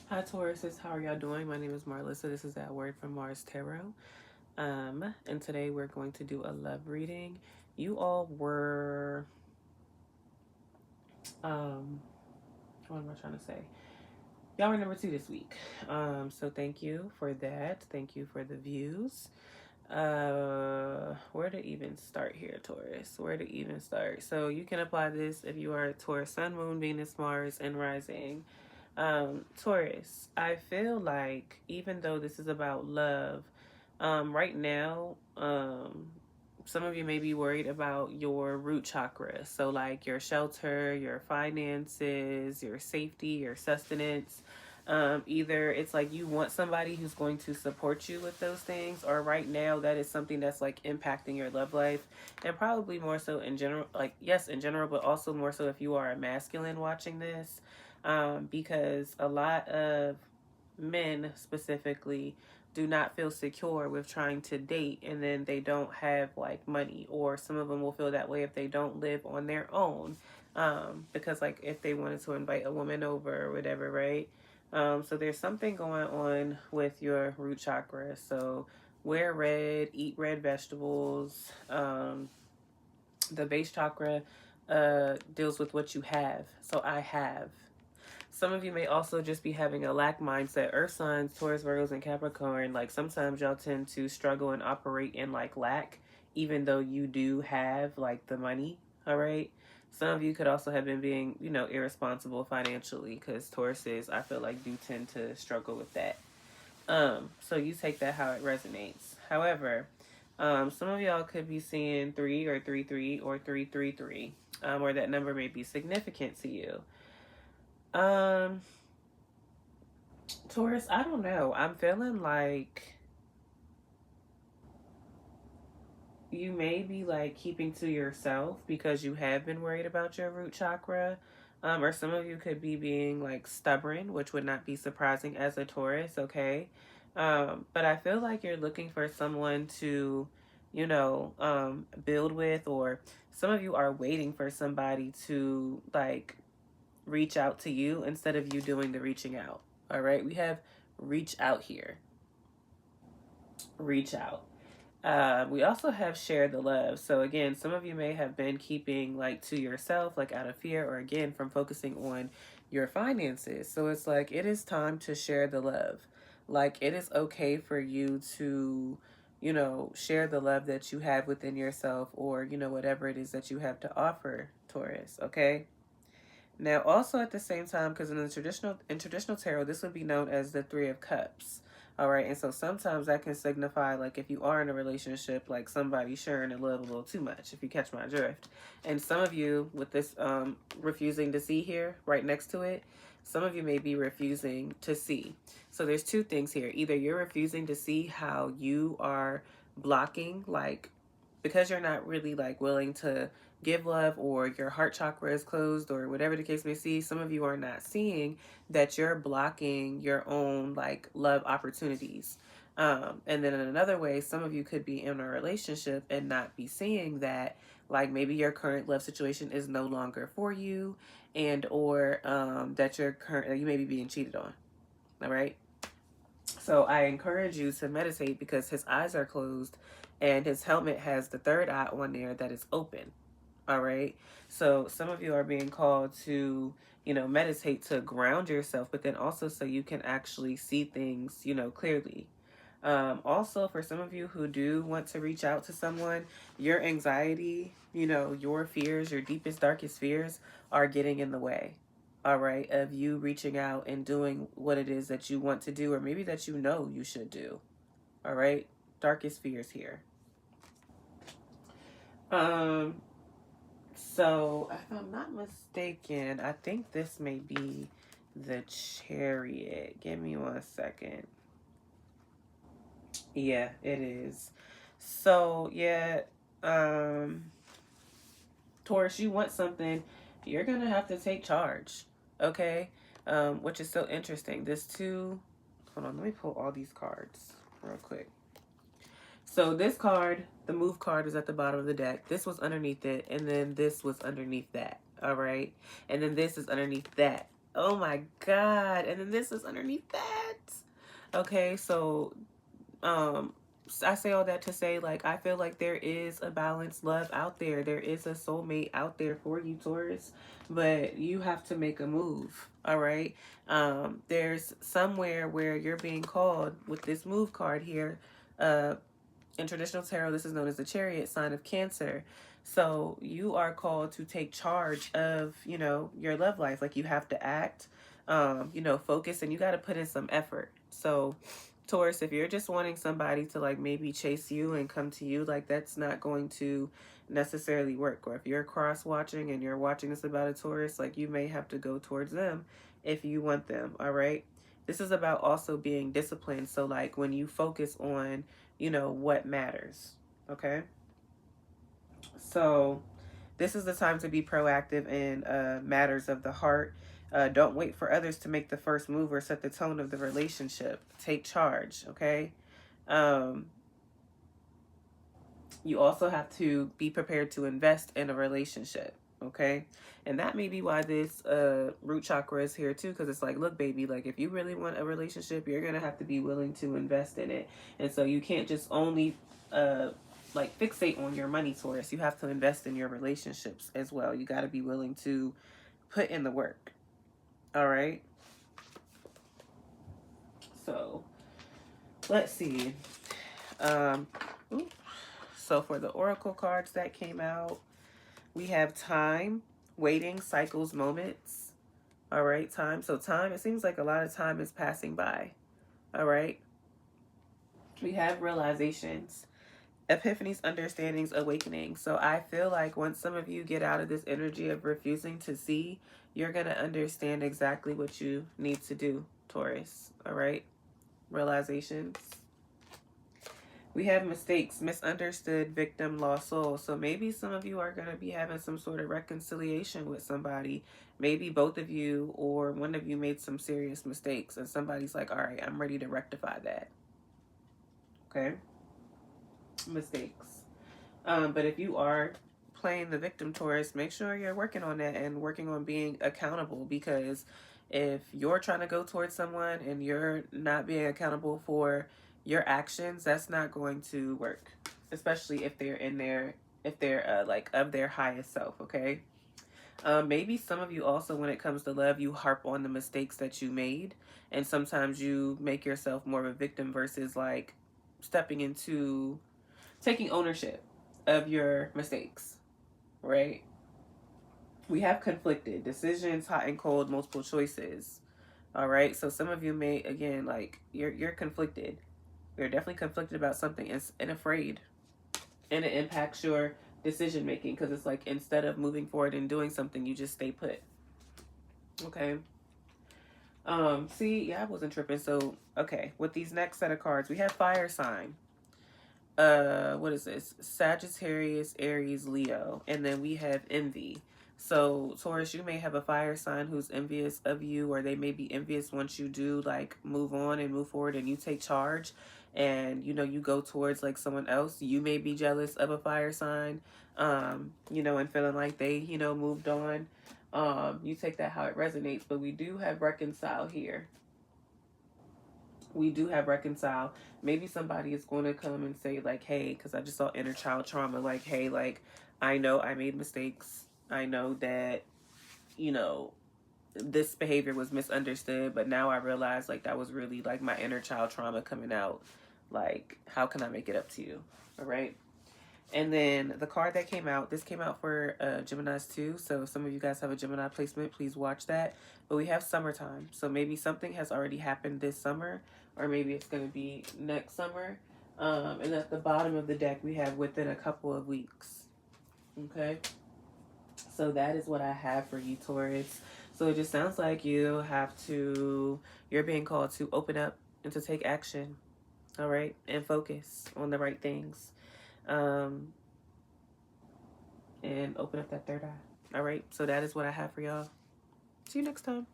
Hi Tauruses, how are y'all doing? My name is Marlissa. This is that word from Mars Tarot. And today we're going to do a love reading. You all were um what am I trying to say? Y'all were number 2 this week. So thank you for that. Thank you for the views. Where to even start here, Taurus? Where to even start? So you can apply this if you are a Taurus, Sun, Moon, Venus, Mars, and Rising. Taurus, I feel like even though this is about love, right now, some of you may be worried about your root chakra. So, like your shelter, your finances, your safety, your sustenance. Either it's like you want somebody who's going to support you with those things, or right now that is something that's like impacting your love life, and probably more so in general, like, yes, in general, but also more so if you are a masculine watching this, because a lot of men specifically do not feel secure with trying to date, and then they don't have like money, or some of them will feel that way if they don't live on their own, because like if they wanted to invite a woman over or whatever, right? So there's something going on with your root chakra. So wear red, eat red vegetables. The base chakra deals with what you have. So I have. Some of you may also just be having a lack mindset. Earth signs, Taurus, Virgos, and Capricorn, like sometimes y'all tend to struggle and operate in like lack, even though you do have like the money. All right. Some of you could also have been being, irresponsible financially, because Tauruses, I feel like, do tend to struggle with that. So you take that how it resonates. However, some of y'all could be seeing 3 or 3 3 or 3 3 3, or that number may be significant to you. Um, Taurus, I don't know. I'm feeling like you may be like keeping to yourself because you have been worried about your root chakra. Or some of you could be being like stubborn, which would not be surprising as a Taurus, okay? But I feel like you're looking for someone to, build with, or some of you are waiting for somebody to like reach out to you instead of you doing the reaching out. All right, we have reach out here. Reach out. We also have share the love. So again, some of you may have been keeping like to yourself, like out of fear, or again from focusing on your finances. So it's like it is time to share the love. Like it is okay for you to, share the love that you have within yourself, or whatever it is that you have to offer, Taurus. Okay. Now, also at the same time, because in traditional tarot, this would be known as the Three of Cups. All right, and so sometimes that can signify like if you are in a relationship, like somebody sharing the love a little too much, if you catch my drift. And some of you with this refusing to see here, right next to it, some of you may be refusing to see. So there's two things here. Either you're refusing to see how you are blocking, like because you're not really like willing to give love, or your heart chakra is closed, or whatever the case may be. Some of you are not seeing that you're blocking your own like love opportunities. And then in another way, some of you could be in a relationship and not be seeing that like maybe your current love situation is no longer for you, and or that you may be being cheated on. All right. So I encourage you to meditate, because his eyes are closed and his helmet has the third eye on there that is open. All right. So some of you are being called to, meditate to ground yourself, but then also so you can actually see things, clearly. Also, for some of you who do want to reach out to someone, your anxiety, your fears, your deepest, darkest fears are getting in the way. All right. Of you reaching out and doing what it is that you want to do, or maybe that you should do. All right. Darkest fears here. Um, So, if I'm not mistaken, I think this may be the Chariot. Give me 1 second. Yeah, it is. So, yeah, um, Taurus, you want something, you're going to have to take charge, okay? Which is so interesting. Hold on, let me pull all these cards real quick. So this card, the move card, is at the bottom of the deck. This was underneath it, and then this was underneath that. All right, and then this is underneath that. Oh my God. And then this is underneath that. Okay, so um I say all that to say, like, I feel like there is a balanced love out there. There is a soulmate out there for you, Taurus, but you have to make a move. All right. There's somewhere where you're being called with this move card here. In traditional tarot, this is known as the Chariot, sign of Cancer. So you are called to take charge of, your love life. Like, you have to act, focus, and you got to put in some effort. So, Taurus, if you're just wanting somebody to, like, maybe chase you and come to you, like, that's not going to necessarily work. Or if you're cross watching and you're watching this about a Taurus, like, you may have to go towards them if you want them. All right. This is about also being disciplined. So, like, when you focus on, what matters. Okay. So this is the time to be proactive in matters of the heart. Don't wait for others to make the first move or set the tone of the relationship. Take charge. Okay. Um, you also have to be prepared to invest in a relationship. Okay. And that may be why this root chakra is here too, because it's like, look, baby, like, if you really want a relationship, you're gonna have to be willing to invest in it. And so you can't just only like fixate on your money, Taurus. You have to invest in your relationships as well. You got to be willing to put in the work. All right. So let's see. Ooh. So for the oracle cards that came out, we have time, waiting, cycles, moments. All right, time. So time, it seems like a lot of time is passing by. All right. We have realizations, epiphanies, understandings, awakening. So I feel like once some of you get out of this energy of refusing to see, you're going to understand exactly what you need to do, Taurus. All right. Realizations. We have mistakes, misunderstood, victim, lost soul. So maybe some of you are going to be having some sort of reconciliation with somebody. Maybe both of you or one of you made some serious mistakes and somebody's like, all right, I'm ready to rectify that. Okay. Mistakes. But if you are playing the victim, Taurus, make sure you're working on that and working on being accountable, because if you're trying to go towards someone and you're not being accountable for your actions, that's not going to work, especially if they're like of their highest self. Okay. Maybe some of you also, when it comes to love, you harp on the mistakes that you made, and sometimes you make yourself more of a victim versus like stepping into taking ownership of your mistakes, right? We have conflicted decisions, hot and cold, multiple choices. All right. So some of you may, again, like, you're conflicted. You're definitely conflicted about something and afraid, and it impacts your decision making, because it's like, instead of moving forward and doing something, you just stay put. Okay. See, yeah, I wasn't tripping. So, okay, with these next set of cards, we have fire sign. What is this? Sagittarius, Aries, Leo, and then we have envy. So Taurus, you may have a fire sign who's envious of you, or they may be envious once you do like move on and move forward and you take charge and you go towards like someone else. You may be jealous of a fire sign, and feeling like they, moved on. You take that how it resonates, but we do have reconcile here. We do have reconcile. Maybe somebody is going to come and say like, hey, because I just saw inner child trauma, like, hey, like, I know I made mistakes. I know that, you know, this behavior was misunderstood, but now I realize like that was really like my inner child trauma coming out. Like, how can I make it up to you? All right. And then the card that came out, this came out for Geminis too. So if some of you guys have a Gemini placement, please watch that. But we have summertime. So maybe something has already happened this summer, or maybe it's going to be next summer. And at the bottom of the deck, we have within a couple of weeks. Okay. So that is what I have for you, Taurus. So it just sounds like you're being called to open up and to take action. All right. And focus on the right things. And open up that third eye. All right. So that is what I have for y'all. See you next time.